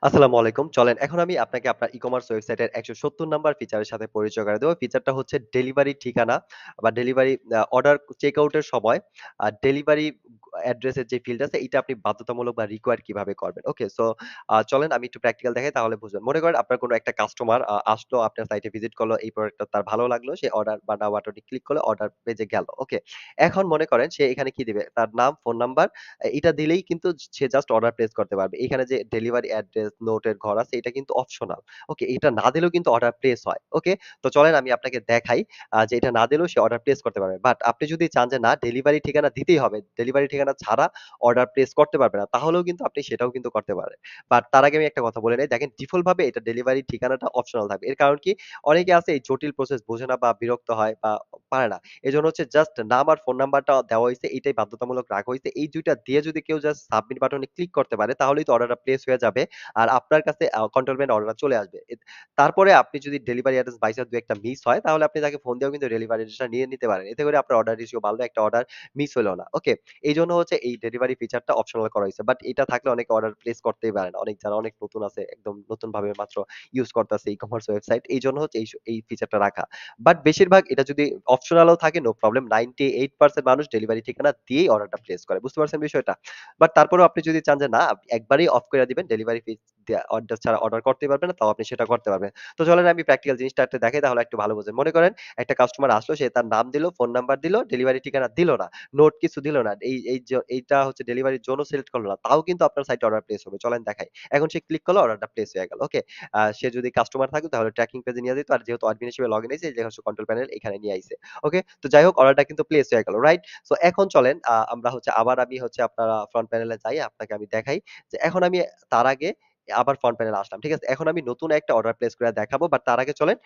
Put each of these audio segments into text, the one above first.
আসসালামু আলাইকুম। চলেন এখন আমি আপনাকে আপনার ই-কমার্স ওয়েবসাইটের ১৭০ নাম্বার ফিচারের সাথে পরিচয় করায় দেব। ফিচারটা হচ্ছে ডেলিভারি ঠিকানা বা ডেলিভারি অর্ডার চেক আউট এর সময় ডেলিভারি অ্যাড্রেসের যে ফিল্ড আছে এটা আপনি বাধ্যতামূলক বা রিকোয়ার্ড কিভাবে করবেন। ওকে? সো চলেন আমি একটু প্র্যাকটিক্যাল দেখাই তাহলে বুঝবেন। মনে করেন আপনার কোনো একটা কাস্টমার আসলো আপনার সাইটে ভিজিট করলো, এই প্রোডাক্টটা তার ভালো লাগলো। সে অর্ডার বা নাও বাটনে ক্লিক করলো, অর্ডার পেজে গেল। ওকে? এখন মনে করেন সে এখানে কি দিবে? তার নাম, ফোন নাম্বার এটা দিলেই কিন্তু সে জাস্ট অর্ডার প্লেস করতে পারবে। এখানে যে ডেলিভারি অ্যাড্রেস, নোটের ঘর আছে এটা কিন্তু অপশনাল। ওকে? এটা না দিলেও কিন্তু অর্ডার প্লেস হয়। ওকে? তো চলেন আমি আপনাকে দেখাই যে এটা না দিলেও সে অর্ডার প্লেস করতে পারবে। বাট আপনি যদি চান যে না ডেলিভারি ঠিকানা দিতেই হবে, ডেলিভারি ঠিকানা ছাড়া অর্ডার প্লেস করতে পারবে না, তাহলেও কিন্তু আপনি সেটাও কিন্তু করতে পারেন। বাট তার আগে আমি একটা কথা বলে নেই, দেখেন ডিফল্ট ভাবে এটা ডেলিভারি ঠিকানাটা অপশনাল থাকবে। এর কারণ কি? অনেকে আছে এই জটিল প্রসেস বোঝে না বা বিরক্ত হয় বা পারে না। এজন্য হচ্ছে জাস্ট নাম আর ফোন নাম্বারটা দেওয়া হইছে, এইটাই বাধ্যতামূলক রাখা হইছে। এই ২ টা দিয়ে যদি কেউ জাস্ট সাবমিট বাটনে ক্লিক করতে পারে, তাহলেই তো অর্ডারটা প্লেস হয়ে যাবে। আর আপনার কাছে কন্ট্রোল প্যান অর্ডারটা চলে আসবে। তারপরে আপনি যদি ডেলিভারি অ্যাড্রেস বাই চান্স ২ ১ টা মিস হয়, তাহলে আপনি তাকে ফোন দিয়েও কিন্তু ডেলিভারি অ্যাড্রেসটা নিয়ে নিতে পারেন। এতে করে আপনার অর্ডার রেশিও বাড়লো, একটা অর্ডার মিস হইলো না। ওকে? এইজন্য হচ্ছে এই ডেলিভারি ফিচারটা অপশনাল করা হইছে। বাট এটা থাকলে অনেকে অর্ডার প্লেস করতেই পারে না। যারা অনেক নতুন আছে, একদম নতুনভাবে মাত্র ইউজ করতেছে ই-কমার্স ওয়েবসাইট, এইজন্য হচ্ছে এই ফিচারটা রাখা। বাট বেশিরভাগ এটা যদি অপশনাল ও থাকে নো প্রবলেম। 98% মানুষ ডেলিভারি ঠিকানা দিয়েই অর্ডারটা প্লেস করে। বুঝতে পারছেন বিষয়টা? বাট তারপরেও আপনি যদি চান যে না আপনি একবারেই অফ কইরা দিবেন ডেলিভারি ফি দিয়া অর্ডার ছাড়া অর্ডার করতেই পারবেন না, তাও আপনি সেটা করতে পারবেন। তো চলেন আমি প্র্যাকটিক্যাল জিনিসটা একটু দেখাই তাহলে একটু ভালো বুঝবেন। মনে করেন একটা কাস্টমার আসলো, সে তার নাম দিল, ফোন নাম্বার দিল, ডেলিভারি ঠিকানা দিল না। নোট কিছু দিল না। এইটা হচ্ছে ডেলিভারির জোনও সিলেক্ট করল না। তাও কিন্তু আপনার সাইটে অর্ডার প্লেস হবে। চলেন দেখাই। এখন সে ক্লিক করলো, অর্ডারটা প্লেস হয়ে গেল। ওকে? সে যদি কাস্টমার থাকতো তাহলে ট্র্যাকিং পেজে নিয়ে যেত। আর যেহেতু অ্যাডমিন হিসেবে লগইন হইছে, এই যে হচ্ছে কন্ট্রোল প্যানেল এখানে নিয়ে আইছে। ওকে? তো যাই হোক অর্ডারটা কিন্তু প্লেস হয়ে গেল। রাইট? সো এখন চলেন আমরা হচ্ছে আবার আমি হচ্ছে আপনারা ফ্রন্ট প্যানেলে যাই, আপনাকে আমি দেখাই যে এখন আমি তার আগে আবার ফ্রন্ট প্যানেলে আসলাম। ঠিক আছে? এখন আমি নতুন একটা অর্ডার প্লেস করে দেখাবো। বাট তার আগে চলেন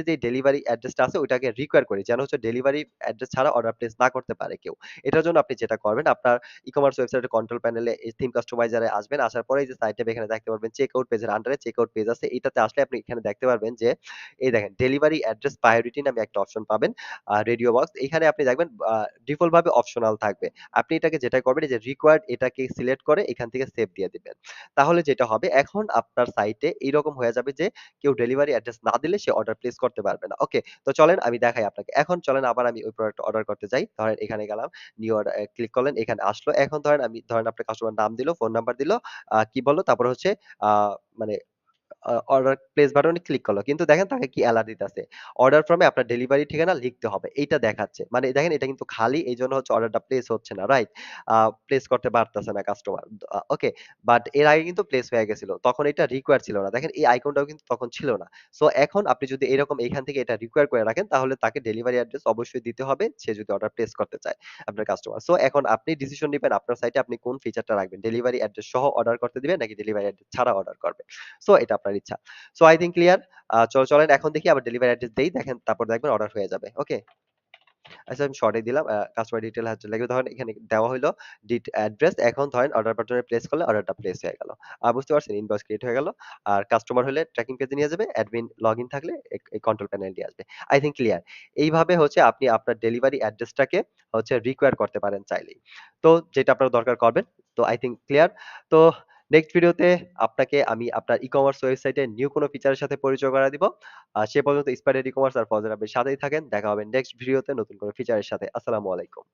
যে ডেলিভারি অ্যাড্রেসটা আছে ওইটাকে রিকোয়ার করি। যেন হচ্ছে ডেলিভারি অ্যাড্রেস ছাড়া অর্ডার প্লেস না করতে পারে কেউ। এটার জন্য আপনি যেটা করবেন আপনার ই-কমার্স ওয়েবসাইটের কন্ট্রোল প্যানেলে এই থিম কাস্টমাইজার এ আসবেন। আসার পরে এই যে সাইড ট্যাব এখানে দেখতে পারবেন চেকআউট পেজের আন্ডারে চেকআউট পেজ আছে। এটাতে আসলে আপনি এখানে দেখতে পারবেন যে এই দেখেন ডেলিভারি অ্যাড্রেস প্রায়োরিটি নামে একটা অপশন পাবেন। Radio box. এখানে আপনি দেখবেন ডিফল্ট ভাবে অপশনাল থাকবে। আপনি এটাকে যেটা করবেন এই যে রিকোয়ার্ড এটাকে সিলেক্ট করে এখান থেকে সেভ দিয়ে দিবেন। তাহলে যেটা হবে এখন আপনার সাইটে এরকম হয়ে যাবে যে কেউ ডেলিভারি অ্যাড্রেস না দিলে সে অর্ডার প্লেস করতে পারবে না। ওকে? তো চলেন আমি দেখাই আপনাকে। এখন চলেন আবার আমি ওই প্রোডাক্টটা অর্ডার করতে যাই। ধরেন এখানে গেলাম। নিউ অর্ডার ক্লিক করলেন, এখানে আসলো। এখন ধরেন আপনার কাস্টমার নাম দিল, ফোন নাম্বার দিল, কি বলল? তারপরে হচ্ছে আ মানে অর্ডার প্লেস বাটনে ক্লিক করলো। কিন্তু দেখেন তাকে কি এলার্ট দিতেছে। অর্ডার ফর্মে আপনার ডেলিভারি ঠিকানা লিখতে হবে। এইটা দেখাচ্ছে। মানে দেখেন এটা কিন্তু খালি এইজন্য হচ্ছে অর্ডারটা প্লেস হচ্ছে না। রাইট? প্লেস করতে পারতেছে না কাস্টমার। ওকে। বাট এর আগে কিন্তু প্লেস হয়ে গেছিল। তখন এটা রিকোয়ার ছিল না। দেখেন এই আইকনটাও কিন্তু তখন ছিল না। সো এখন আপনি যদি এরকম এইখান থেকে এটা রিকোয়ার করে রাখেন তাহলে তাকে ডেলিভারি অ্যাড্রেস অবশ্যই দিতে হবে। সে যদি অর্ডার প্লেস করতে চায় আপনার কাস্টমার। সো এখন আপনি ডিসিশন নিবেন আপনার সাইটে আপনি কোন ফিচারটা রাখবেন। ডেলিভারি অ্যাড্রেস সহ অর্ডার করতে দিবেন নাকি ডেলিভারি অ্যাড্রেস ছাড়া অর্ডার করবেন। সো এটা আপনার ইচ্ছা। So I think clear. চলেন এখন দেখি আবার ডেলিভারি অ্যাড্রেস দেই। দেখেন তারপর দেখবেন অর্ডার হয়ে যাবে। ওকে? আচ্ছা আমি শর্টে দিলাম। কাস্টমার ডিটেইল হচ্ছে লাগবে ধরেন এখানে দেওয়া হইলো অ্যাড্রেস। এখন ধরেন অর্ডার বাটনে প্রেস করলে অর্ডারটা প্লেস হয়ে গেল। বুঝতে পারছেন? ইনভয়েস ক্রিয়েট হয়ে গেল। আর কাস্টমার হলে ট্র্যাকিং পেজে নিয়ে যাবে। অ্যাডমিন লগইন থাকলে এই কন্ট্রোল প্যানেল দিয়ে আসবে। I think clear. এইভাবে হচ্ছে আপনি আপনার ডেলিভারি অ্যাড্রেসটাকে হচ্ছে রিকোয়ার করতে পারেন চাইলেই। তো যেটা আপনার দরকার করবেন। তো আই থিংক ক্লিয়ার। তো নেক্সট ভিডিওতে আপনাকে আমি আপনার ই-কমার্স ওয়েবসাইটে নিউ কোনো ফিচারের সাথে পরিচয় করায় দিব। সে পর্যন্ত স্পাইডার ই-কমার্স আর ফজর আবির সাথেই থাকেন। দেখা হবে নেক্সট ভিডিওতে নতুন কোনো ফিচারের সাথে। আসসালামু আলাইকুম।